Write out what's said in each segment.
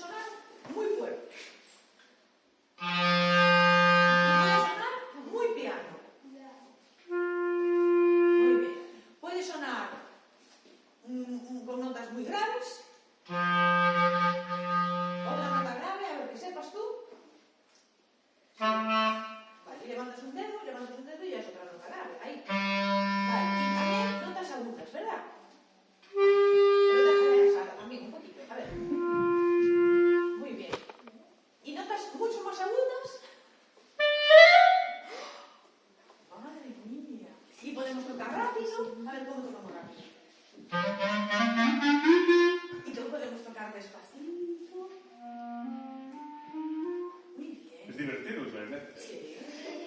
sonar muy fuerte. Y puede sonar muy piano. Muy bien. Puede sonar con notas muy graves. Otra nota grave, a ver que sepas tú. Vale, levantas un dedo y ya es otra nota grave. Ahí. Vale, y también notas agudas, ¿verdad? Pero déjame esa también un poquito. A ver. Muy bien. Y notas mucho más agudas. Madre mía. Y podemos tocar rápido. A ver cómo tocamos rápido. Y luego podemos tocar despacito. Muy bien. Es divertido el clarinete. Sí.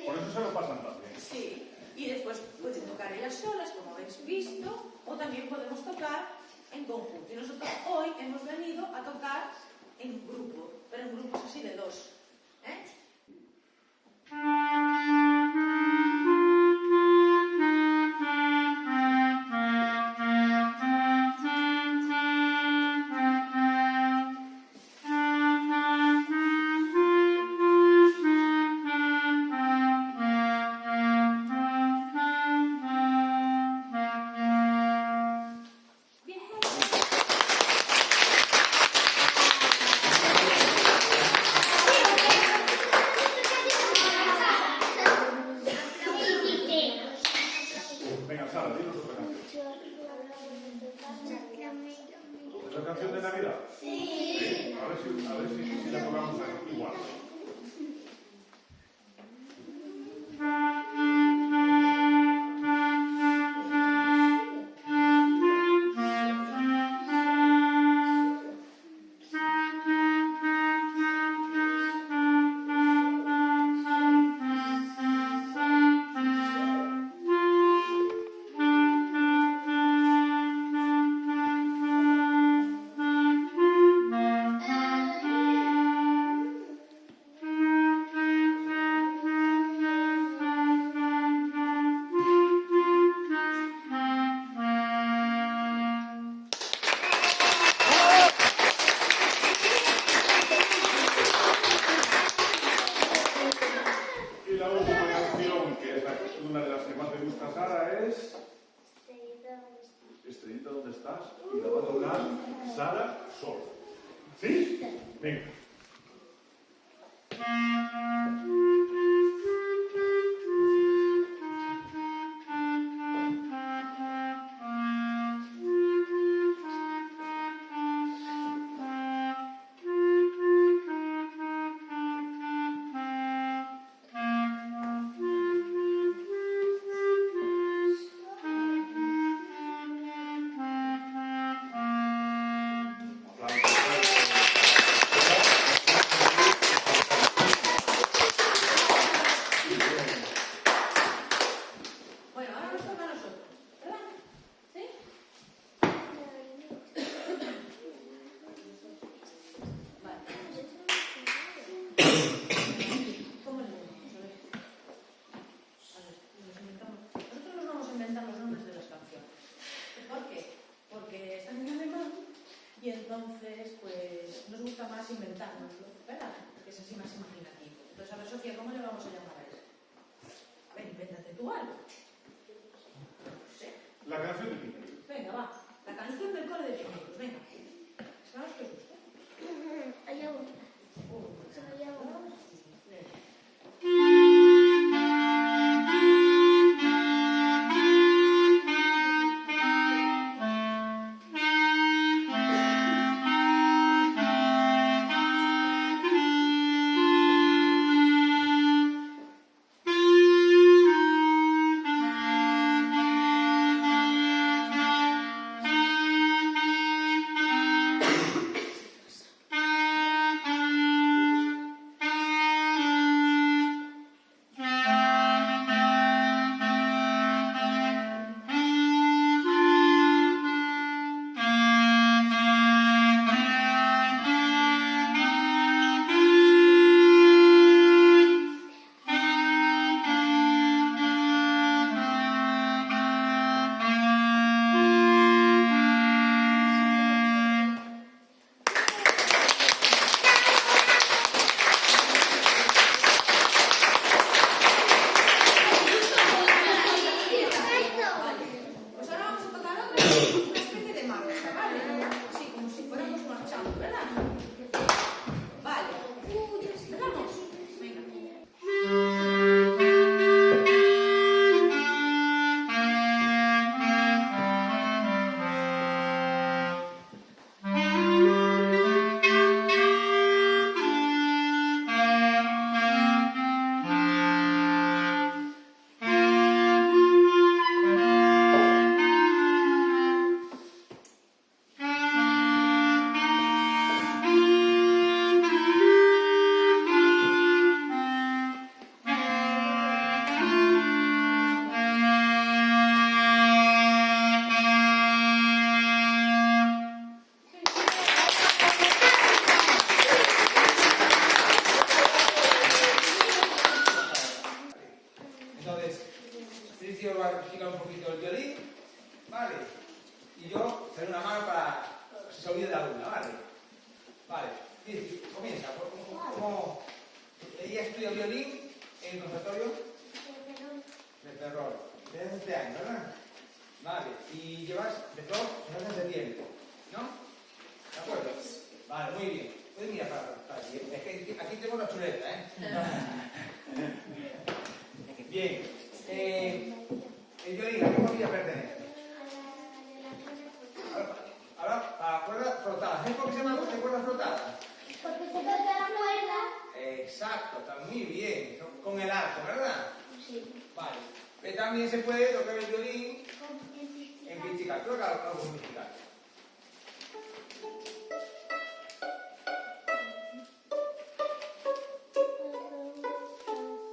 Por eso se lo pasan también. Sí. Y después pueden tocar ellas solas, como habéis visto, o también podemos tocar en conjunto. Y nosotros hoy hemos venido a tocar en grupo, pero en grupos así de dos. ¿Eh? Venga, Sara, dinos otra canción. ¿Otra canción de Navidad? Sí. A ver si la tocamos igual. Y la última canción, que es una de las que más me gusta a Sara, es Estrellita, ¿dónde estás? Y la va a tocar Sara sola. ¿Sí? Venga. Bueno, ahora nos toca a nosotros, ¿verdad? ¿Sí? Vale. ¿Cómo le decimos? A ver, nosotros nos vamos a inventar los nombres de las canciones. ¿Por qué? Porque están en alemán y entonces pues nos gusta más inventárnoslo, ¿verdad? Porque es así más imaginativo. Entonces, a ver, Sofía, ¿cómo le vamos a llamar a eso? A ver, invéntate tú algo. No sé. La canción de Piñeros. Venga, va. La canción del cole de Piñeros. Venga. ¿Sabes qué os gusta? Allá voy. Allá voy. Una especie de marcha, ¿vale? Así como si fuéramos marchando, ¿verdad? Vale. ¿Empezamos? Venga. Entonces, Patricio va a explicar un poquito el violín, ¿vale? Y yo haré una mano para que se olvide de la alumna, ¿vale? Vale, Patricio, comienza. ¿Cómo ella estudia violín en el conservatorio de Ferrol? Desde este año, ¿verdad? Vale, y llevas de todo hace tiempo, ¿no? ¿De acuerdo? Vale, muy bien. Puedes mirar para aquí. Es que aquí tengo la chuleta, ¿eh? Bien. El violín, ¿a qué familia pertenece? Ahora, a la cuerda frotada. ¿Sabes por qué se llama cuerda frotada? Porque se toca la cuerda. Exacto, está muy bien. Con el arco, ¿verdad? Sí. Vale. Pero también se puede tocar el violín en pizzicato. Toca algo en pizzicato.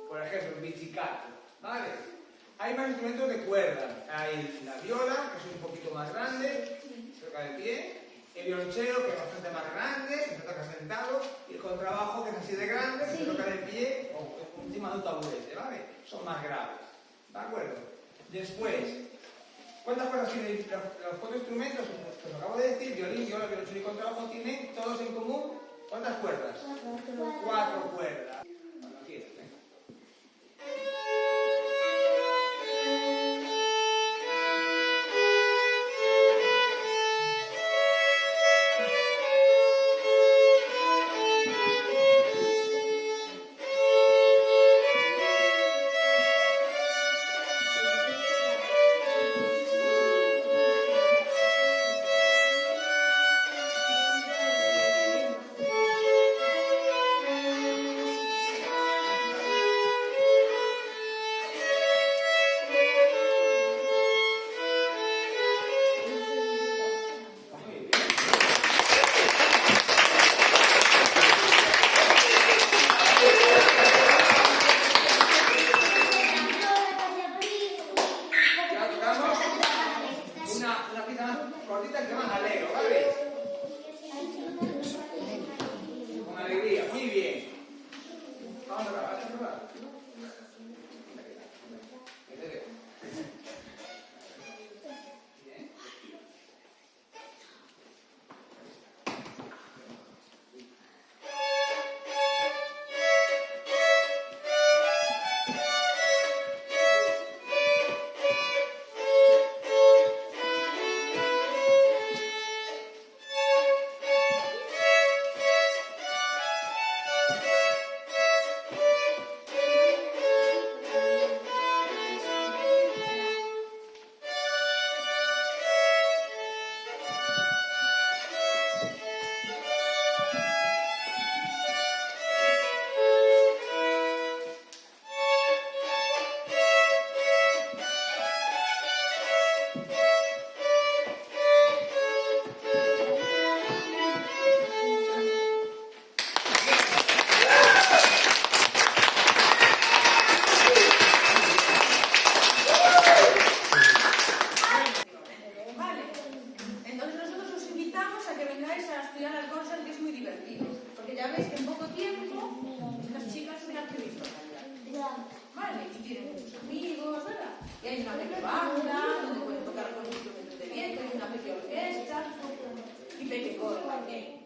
Por ejemplo, en pizzicato, ¿vale? Hay más instrumentos de cuerda. Hay la viola, que es un poquito más grande, se toca de pie. El violonchelo, que es bastante más grande, se toca sentado. Y el contrabajo, que es así de grande, que se toca de pie o encima de un taburete, ¿vale? Son más graves, ¿de acuerdo? Después, ¿cuántas cuerdas tienen los cuatro instrumentos? Os acabo de decir, violín, viola, violonchelo y contrabajo tienen todos en común. ¿Cuántas cuerdas? 4 cuerdas. Cuando quieras, venga. Cortita que se llama Alero, ¿vale? Con alegría, muy bien. Vamos a ver, vamos a ver. Bien. ya veis que en poco tiempo estas chicas se han visto ¿vale? Y tienen muchos amigos, ¿verdad? Y hay una pequeña banda donde pueden tocar con instrumentos de viento, hay una pequeña orquesta y pequeño coro también.